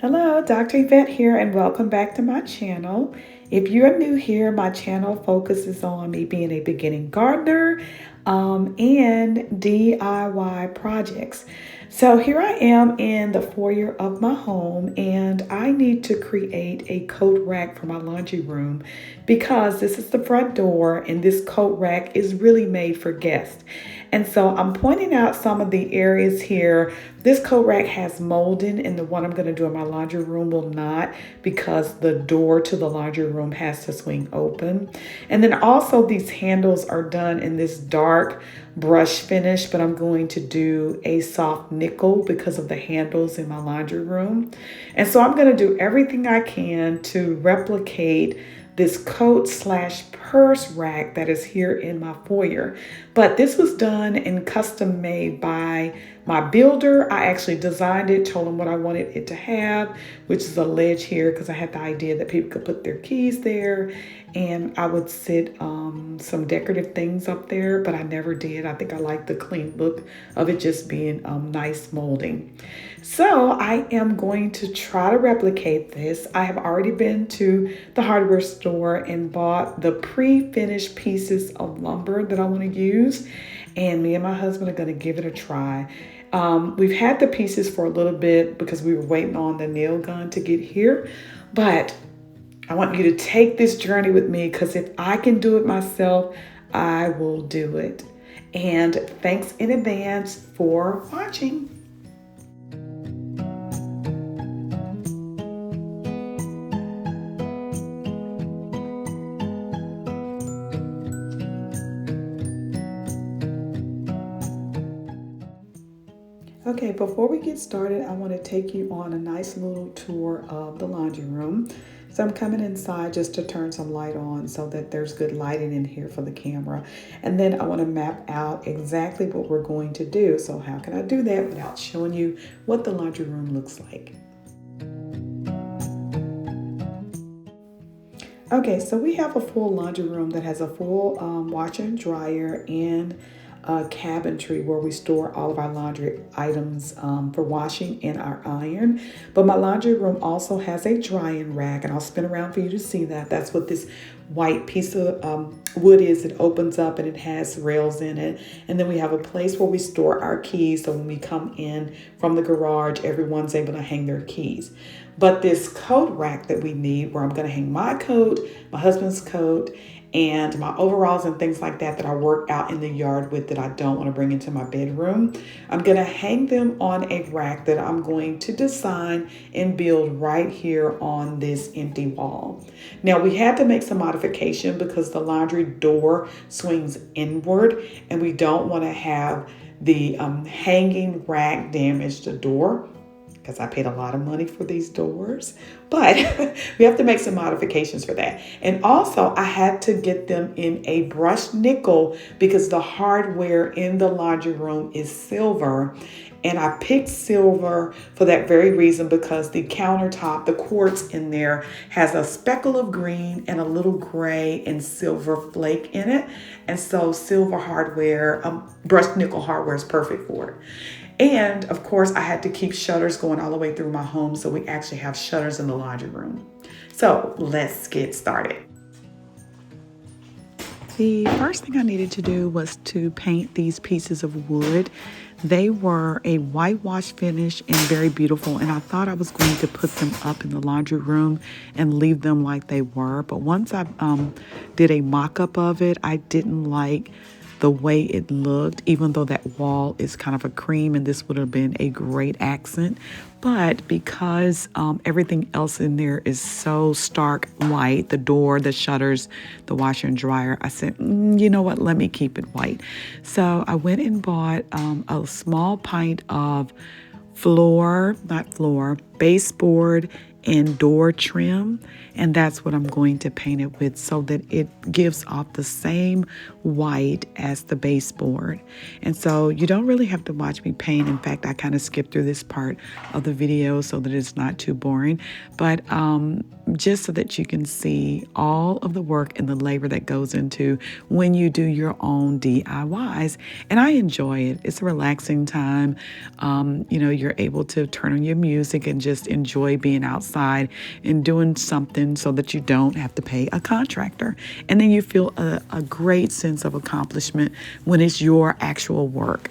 Hello, Dr. Yvette here, and welcome back to my channel. If you're new here, my channel focuses on me being a beginning gardener and DIY projects. So here I am in the foyer of my home, and I need to create a coat rack for my laundry room because this is the front door, and this coat rack is really made for guests. And so I'm pointing out some of the areas here. This coat rack has molding, and the one I'm going to do in my laundry room will not, because the door to the laundry room has to swing open. And then also these handles are done in this dark brush finish, but I'm going to do a soft nickel because of the handles in my laundry room. And so I'm going to do everything I can to replicate this coat slash purse rack that is here in my foyer. But this was done and custom made by my builder. I actually designed it, told him what I wanted it to have, which is a ledge here because I had the idea that people could put their keys there, and I would sit some decorative things up there, but I never did. I think I like the clean look of it just being nice molding. So I am going to try to replicate this. I have already been to the hardware store and bought the pre-finished pieces of lumber that I want to use, and me and my husband are going to give it a try. We've had the pieces for a little bit because we were waiting on the nail gun to get here, but I want you to take this journey with me, because if I can do it myself, I will do it. And thanks in advance for watching. Okay, before we get started, I want to take you on a nice little tour of the laundry room. So I'm coming inside just to turn some light on so that there's good lighting in here for the camera. And then I want to map out exactly what we're going to do. So how can I do that without showing you what the laundry room looks like? Okay, so we have a full laundry room that has a full washer and dryer and a cabinetry where we store all of our laundry items for washing and our iron. But my laundry room also has a drying rack, and I'll spin around for you to see that. That's what this white piece of wood is. It opens up and it has rails in it. And then we have a place where we store our keys, so when we come in from the garage, everyone's able to hang their keys. But this coat rack that we need, where I'm going to hang my coat, my husband's coat, and my overalls and things like that I work out in the yard with, that I don't want to bring into my bedroom, I'm going to hang them on a rack that I'm going to design and build right here on this empty wall. Now, we had to make some modification because the laundry door swings inward, and we don't want to have the hanging rack damage the door, because I paid a lot of money for these doors, but we have to make some modifications for that. And also I had to get them in a brushed nickel because the hardware in the laundry room is silver. And I picked silver for that very reason, because the countertop, the quartz in there, has a speckle of green and a little gray and silver flake in it. And so silver hardware, brushed nickel hardware is perfect for it. And of course, I had to keep shutters going all the way through my home, so we actually have shutters in the laundry room. So let's get started. The first thing I needed to do was to paint these pieces of wood. They were a whitewash finish and very beautiful, and I thought I was going to put them up in the laundry room and leave them like they were. But once I did a mock-up of it, I didn't like the way it looked, even though that wall is kind of a cream and this would have been a great accent. But because everything else in there is so stark white, the door, the shutters, the washer and dryer, I said, you know what, let me keep it white. So I went and bought a small pint of baseboard and door trim, and that's what I'm going to paint it with so that it gives off the same white as the baseboard. And so you don't really have to watch me paint. In fact, I kind of skipped through this part of the video so that it's not too boring, but just so that you can see all of the work and the labor that goes into when you do your own DIYs. And I enjoy it. It's a relaxing time. You're able to turn on your music and just enjoy being outside and doing something so that you don't have to pay a contractor. And then you feel a great sense of accomplishment when it's your actual work.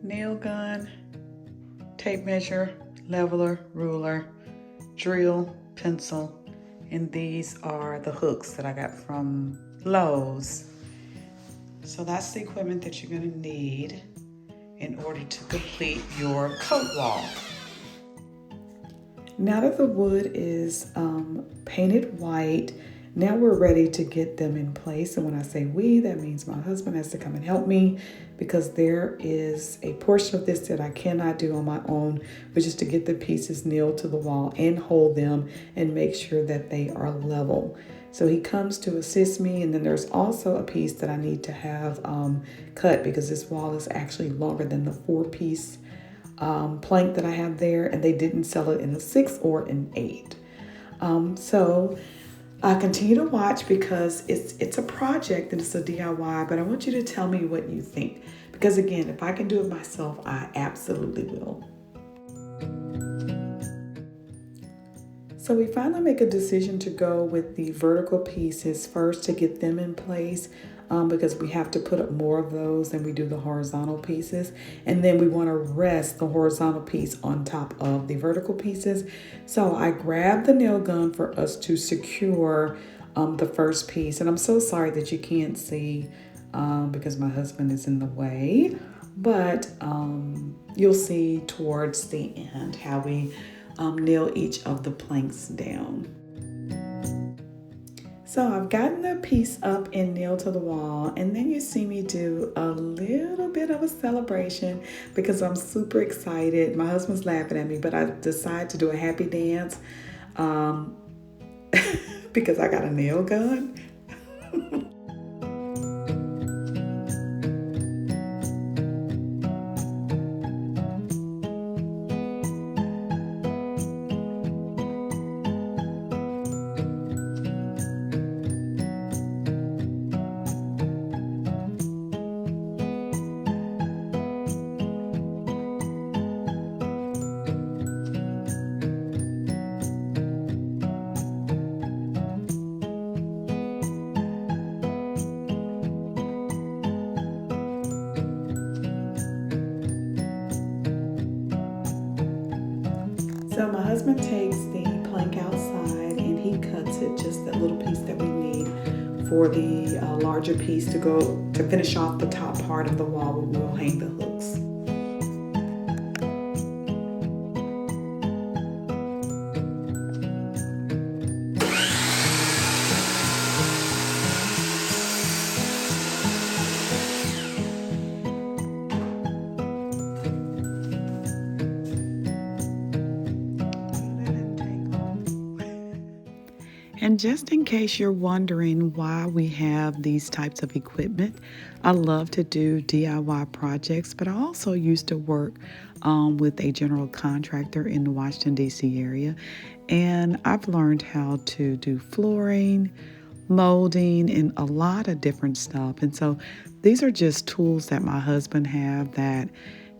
Nail gun, tape measure, leveler, ruler, drill, pencil, and these are the hooks that I got from Lowe's. So that's the equipment that you're going to need in order to complete your coat wall. Now that the wood is painted white, now we're ready to get them in place. And when I say we, that means my husband has to come and help me, because there is a portion of this that I cannot do on my own, which is to get the pieces nailed to the wall and hold them and make sure that they are level. So he comes to assist me, and then there's also a piece that I need to have cut, because this wall is actually longer than the 4-piece plank that I have there, and they didn't sell it in a 6 or an 8. So I continue to watch, because it's a project and it's a DIY, but I want you to tell me what you think, because again, if I can do it myself, I absolutely will. So we finally make a decision to go with the vertical pieces first to get them in place, because we have to put up more of those than we do the horizontal pieces. And then we want to rest the horizontal piece on top of the vertical pieces. So I grabbed the nail gun for us to secure the first piece. And I'm so sorry that you can't see because my husband is in the way. But you'll see towards the end how we nail each of the planks down. So I've gotten the piece up and nailed to the wall, and then you see me do a little bit of a celebration because I'm super excited. My husband's laughing at me, but I decided to do a happy dance because I got a nail gun. So my husband takes the plank outside and he cuts it, just that little piece that we need for the larger piece to go to finish off the top part of the wall where we'll hang the hooks. And just in case you're wondering why we have these types of equipment, I love to do DIY projects, but I also used to work with a general contractor in the Washington, D.C. area. And I've learned how to do flooring, molding, and a lot of different stuff. And so these are just tools that my husband have that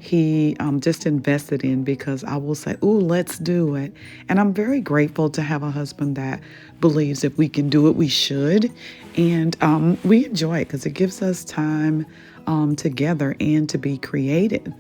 he just invested in, because I will say, "Ooh, let's do it." And I'm very grateful to have a husband that believes if we can do it, we should. And we enjoy it because it gives us time together and to be creative.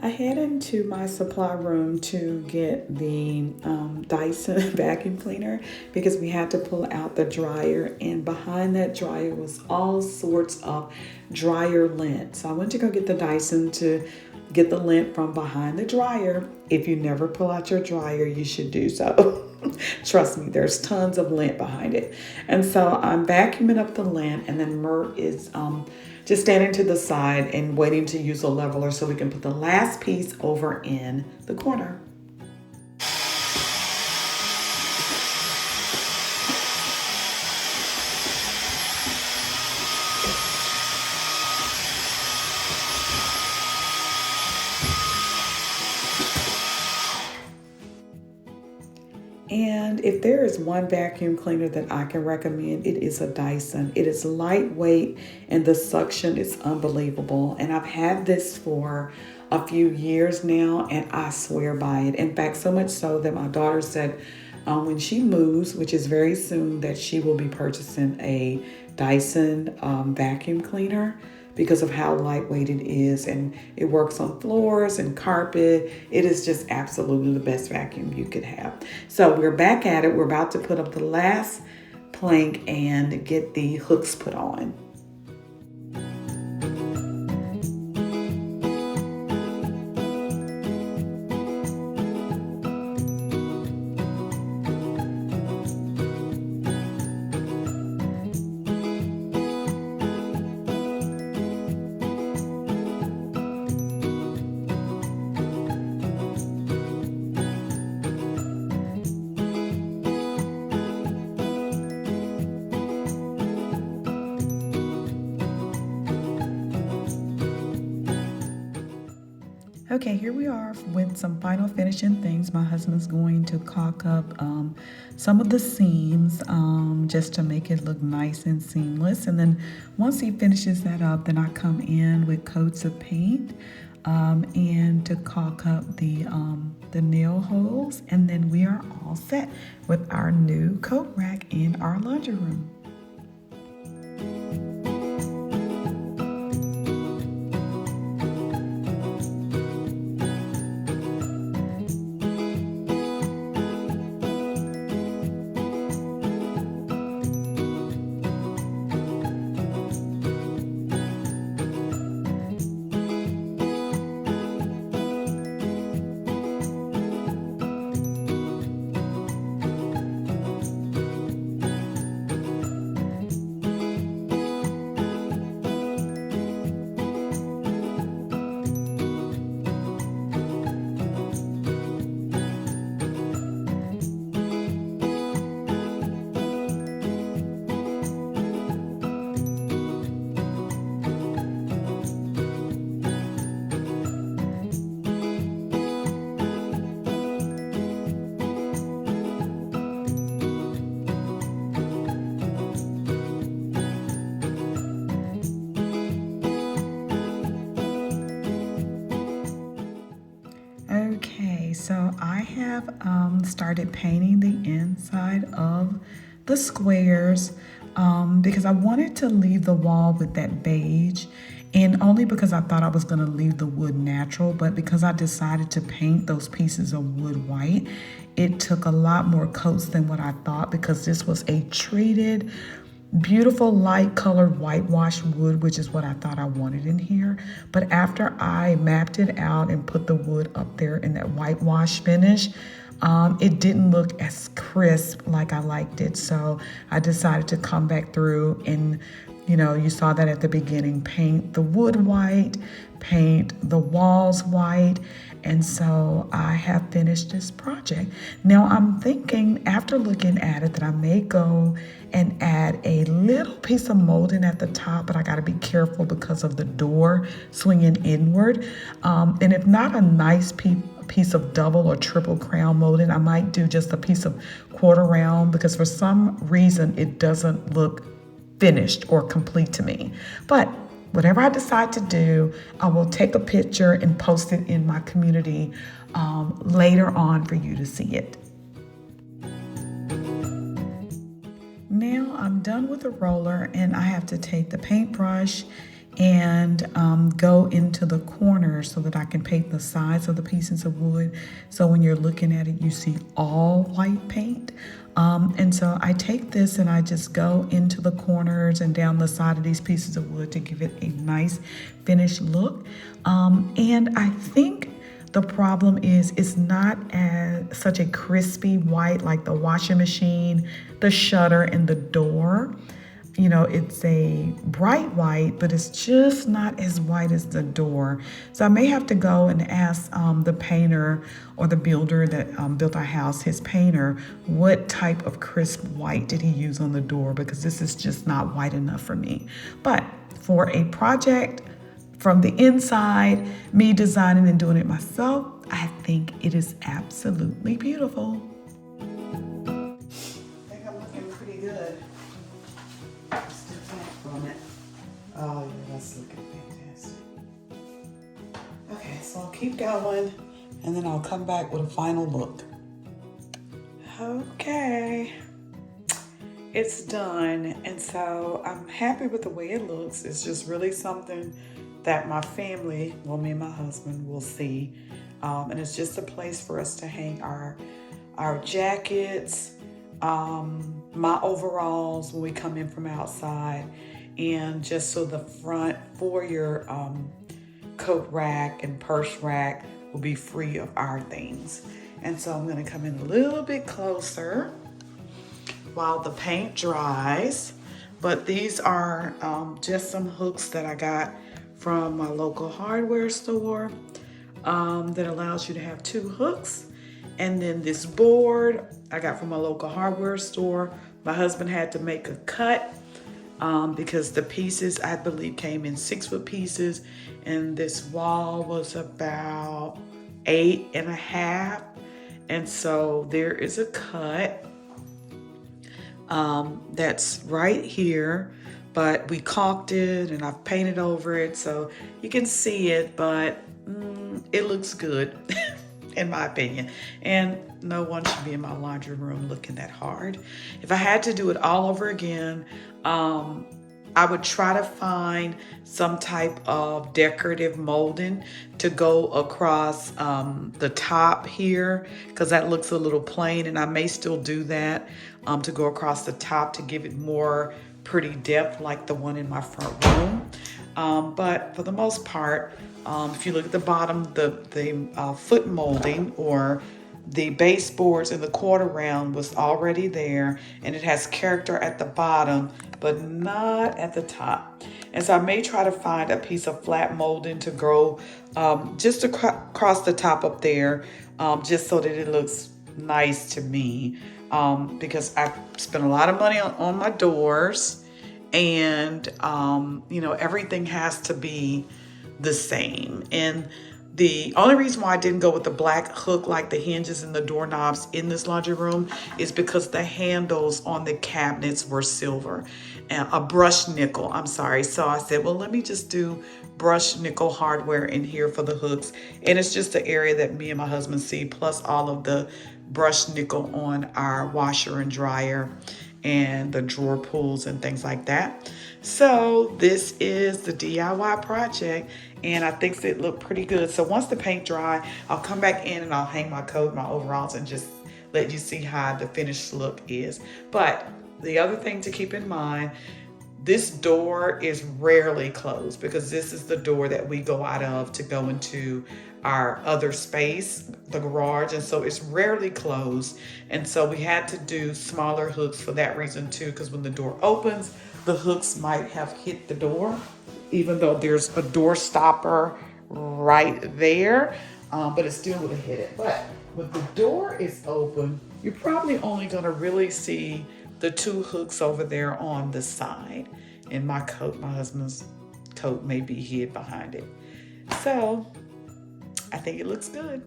I head into my supply room to get the Dyson vacuum cleaner because we had to pull out the dryer, and behind that dryer was all sorts of dryer lint. So I went to go get the Dyson to get the lint from behind the dryer. If you never pull out your dryer, you should do so. Trust me, there's tons of lint behind it. And so I'm vacuuming up the lint, and then Mert is just standing to the side and waiting to use a leveler so we can put the last piece over in the corner. And if there is one vacuum cleaner that I can recommend, it is a Dyson. It is lightweight and the suction is unbelievable. And I've had this for a few years now and I swear by it. In fact, so much so that my daughter said when she moves, which is very soon, that she will be purchasing a Dyson vacuum cleaner because of how lightweight it is, and it works on floors and carpet. It is just absolutely the best vacuum you could have. So we're back at it. We're about to put up the last plank and get the hooks put on. Okay, here we are with some final finishing things. My husband's going to caulk up some of the seams just to make it look nice and seamless. And then once he finishes that up, then I come in with coats of paint and to caulk up the nail holes. And then we are all set with our new coat rack in our laundry room. Okay, so I have started painting the inside of the squares because I wanted to leave the wall with that beige, and only because I thought I was going to leave the wood natural, but because I decided to paint those pieces of wood white, it took a lot more coats than what I thought, because this was a treated beautiful light colored whitewash wood, which is what I thought I wanted in here. But after I mapped it out and put the wood up there in that whitewash finish, it didn't look as crisp like I liked it. So I decided to come back through and, you saw that at the beginning, paint the wood white, paint the walls white. And so I have finished this project. Now I'm thinking, after looking at it, that I may go and add a little piece of molding at the top, but I got to be careful because of the door swinging inward. And if not a nice piece of double or triple crown molding, I might do just a piece of quarter round, because for some reason it doesn't look finished or complete to me. But whatever I decide to do, I will take a picture and post it in my community later on for you to see it. Now I'm done with the roller, and I have to take the paintbrush and go into the corners so that I can paint the sides of the pieces of wood. So when you're looking at it, you see all white paint. And so I take this and I just go into the corners and down the side of these pieces of wood to give it a nice finished look. And I think the problem is it's not as such a crispy white like the washing machine, the shutter, and the door. It's a bright white, but it's just not as white as the door. So I may have to go and ask the painter or the builder that built our house, his painter, what type of crisp white did he use on the door, because this is just not white enough for me. But for a project from the inside, me designing and doing it myself, I think it is absolutely beautiful. I think I'm looking pretty good. Oh, yeah, that's looking fantastic. Okay, so I'll keep going and then I'll come back with a final look. Okay, it's done. And so I'm happy with the way it looks. It's just really something that my family, well, me and my husband, will see. And it's just a place for us to hang our jackets, my overalls when we come in from outside, and just so the front for your coat rack and purse rack will be free of our things. And so I'm going to come in a little bit closer while the paint dries. But these are just some hooks that I got from my local hardware store that allows you to have 2 hooks. And then this board I got from my local hardware store. My husband had to make a cut because the pieces, I believe, came in 6-foot pieces, and this wall was about 8.5. And so there is a cut that's right here, but we caulked it and I've painted over it so you can see it, but it looks good in my opinion. And no one should be in my laundry room looking that hard. If I had to do it all over again, I would try to find some type of decorative molding to go across the top here, because that looks a little plain, and I may still do that to go across the top to give it more pretty depth like the one in my front room. But for the most part, if you look at the bottom, the foot molding or the baseboards and the quarter round was already there, and it has character at the bottom, but not at the top. And so I may try to find a piece of flat molding to go just across the top up there, just so that it looks nice to me, because I spent a lot of money on my doors, and everything has to be the same. And the only reason why I didn't go with the black hook like the hinges and the doorknobs in this laundry room is because the handles on the cabinets were silver, and a brushed nickel, I'm sorry. So I said, well, let me just do brushed nickel hardware in here for the hooks. And it's just the area that me and my husband see, plus all of the brushed nickel on our washer and dryer and the drawer pulls and things like that. So this is the DIY project, and I think it looked pretty good. So once the paint dry, I'll come back in and I'll hang my coat, my overalls, and just let you see how the finished look is. But the other thing to keep in mind, this door is rarely closed because this is the door that we go out of to go into our other space, the garage. And so it's rarely closed. And so we had to do smaller hooks for that reason too, because when the door opens, the hooks might have hit the door, even though there's a door stopper right there, but it still would have hit it. But when the door is open, you're probably only gonna really see the two hooks over there on the side. And my coat, my husband's coat may be hid behind it. So I think it looks good.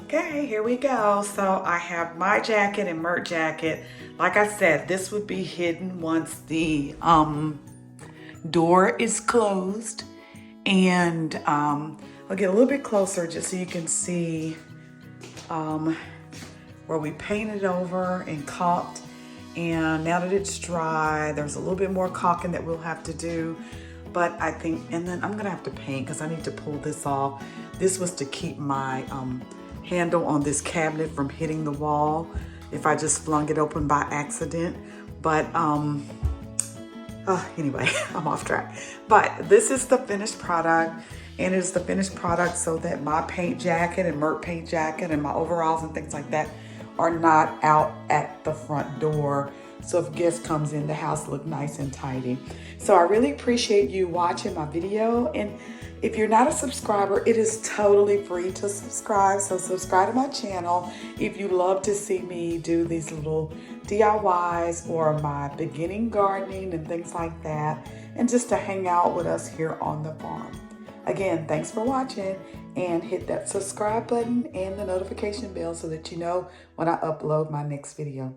Okay, here we go. So I have my jacket and Mert jacket. Like I said, this would be hidden once the door is closed. And I'll get a little bit closer just so you can see where we painted over and caulked. And now that it's dry, there's a little bit more caulking that we'll have to do. But I think, and then I'm gonna have to paint because I need to pull this off. This was to keep my handle on this cabinet from hitting the wall if I just flung it open by accident. But anyway, I'm off track. But this is the finished product. And it's the finished product so that my paint jacket and Mert paint jacket and my overalls and things like that are not out at the front door. So if guests comes in, the house look nice and tidy. So I really appreciate you watching my video. And if you're not a subscriber, it is totally free to subscribe. So subscribe to my channel if you love to see me do these little DIYs or my beginning gardening and things like that. And just to hang out with us here on the farm. Again, thanks for watching, and hit that subscribe button and the notification bell so that you know when I upload my next video.